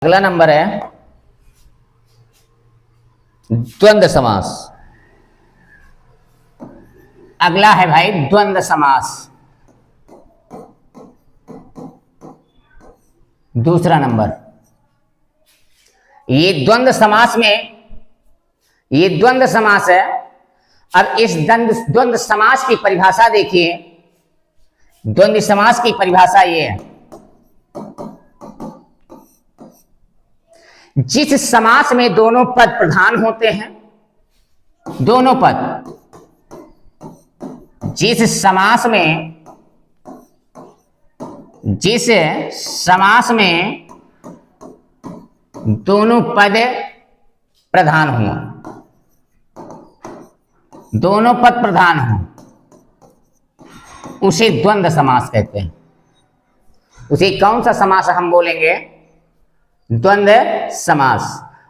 अगला नंबर है द्वंद्व समास। अगला है भाई द्वंद्व समास। दूसरा नंबर, ये द्वंद्व समास है। अब इस द्वंद्व समास की परिभाषा देखिए। द्वंद्व समास की परिभाषा ये है, जिस समास में दोनों पद प्रधान होते हैं, दोनों पद, जिस समास में दोनों पद प्रधान हों, दोनों पद प्रधान हों, उसे द्वंद्व समास कहते हैं। उसे कौन सा समास हम बोलेंगे? द्वंद्व समास।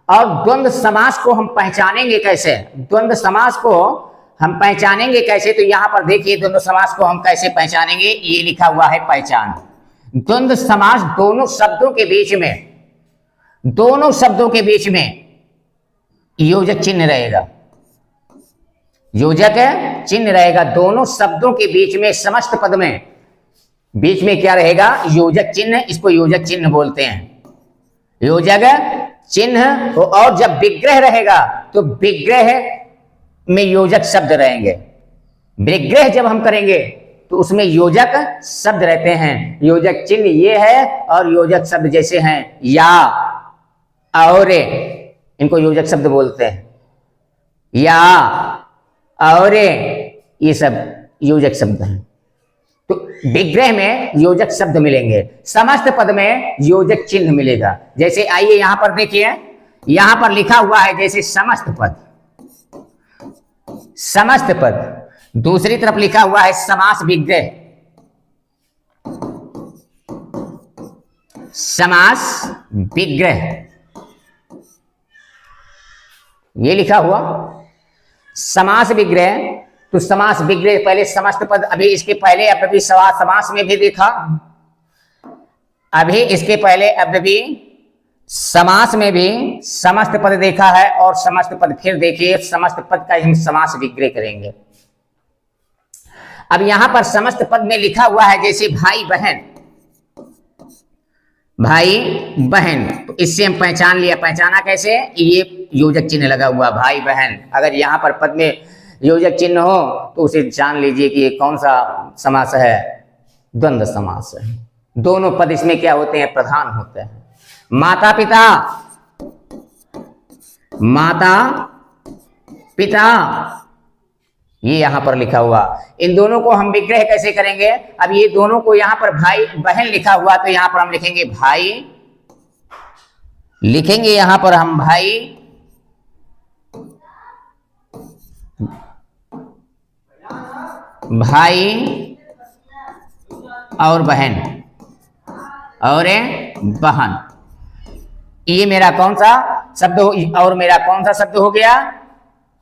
और द्वंद्व समास को हम पहचानेंगे कैसे? द्वंद्व समास को हम पहचानेंगे कैसे? तो यहां पर देखिए, द्वंद्व समास को हम कैसे पहचानेंगे, ये लिखा हुआ है पहचान। द्वंद्व समास दोनों शब्दों के बीच में योजक चिन्ह रहेगा। योजक चिन्ह रहेगा दोनों शब्दों के बीच में, समस्त पद में बीच में क्या रहेगा? योजक चिन्ह। इसको योजक चिन्ह बोलते हैं, योजक चिन्ह। और जब विग्रह रहेगा तो विग्रह में योजक शब्द रहेंगे। विग्रह जब हम करेंगे तो उसमें योजक शब्द रहते हैं। योजक चिन्ह ये है, और योजक शब्द जैसे हैं या, और, इनको योजक शब्द बोलते हैं। या, और, ये सब योजक शब्द हैं। तो विग्रह में योजक शब्द मिलेंगे, समस्त पद में योजक चिन्ह मिलेगा। जैसे आइए यहां पर देखिए, यहां पर लिखा हुआ है जैसे समस्त पद, समस्त पद। दूसरी तरफ लिखा हुआ है समास विग्रह, समास विग्रह, ये लिखा हुआ समास विग्रह। तो समास विग्रह पहले समस्त पद, अभी इसके पहले अभी समास में भी देखा, अभी इसके पहले अभी समास में भी समस्त पद देखा है, और समस्त पद फिर देखिए, समस्त पद का हम समास विग्रह करेंगे। अब यहां पर समस्त पद में लिखा हुआ है जैसे भाई बहन, भाई बहन, तो इससे हम पहचान लिया। पहचाना कैसे? ये योजक चिन्ह लगा हुआ, भाई बहन। अगर यहां पर पद में योजक चिन्ह हो तो उसे जान लीजिए कि ये कौन सा समास है? द्वंद्व समास है। दोनों पद इसमें क्या होते हैं? प्रधान होते हैं। माता पिता, माता पिता, ये यहां पर लिखा हुआ। इन दोनों को हम विग्रह कैसे करेंगे? अब ये दोनों को यहां पर भाई बहन लिखा हुआ, तो यहां पर हम लिखेंगे भाई, लिखेंगे यहां पर हम भाई, भाई और बहन, और बहन। ये मेरा कौन सा शब्द हो? और मेरा कौन सा शब्द हो गया?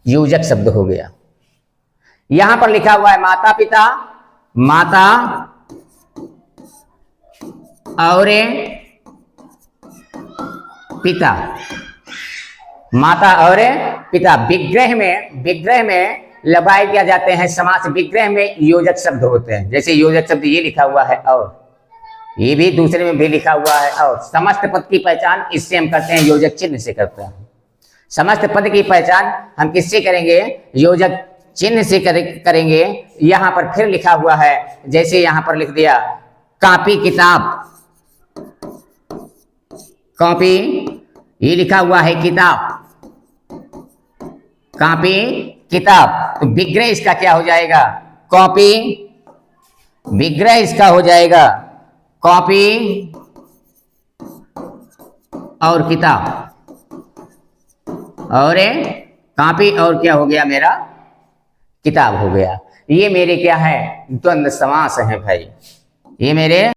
योजक शब्द हो गया। यहां पर लिखा हुआ है माता पिता, माता और पिता, माता और पिता। विग्रह में लगाए क्या जाते हैं? समास विग्रह में योजक शब्द होते हैं। जैसे योजक शब्द ये लिखा हुआ है, और ये भी दूसरे में भी लिखा हुआ है। और समस्त पद की पहचान इससे हम करते हैं, योजक चिन्ह से करते हैं। समस्त पद की पहचान हम किससे करेंगे? योजक चिन्ह से करेंगे। यहां पर फिर लिखा हुआ है, जैसे यहां पर लिख दिया कॉपी किताब, कॉपी, ये लिखा हुआ है किताब, कॉपी किताब। तो विग्रह इसका क्या हो जाएगा? कॉपी। विग्रह इसका हो जाएगा कॉपी और किताब, और कॉपी और क्या हो गया? मेरा किताब हो गया। ये मेरे क्या है? द्वंद्व समास है भाई, ये मेरे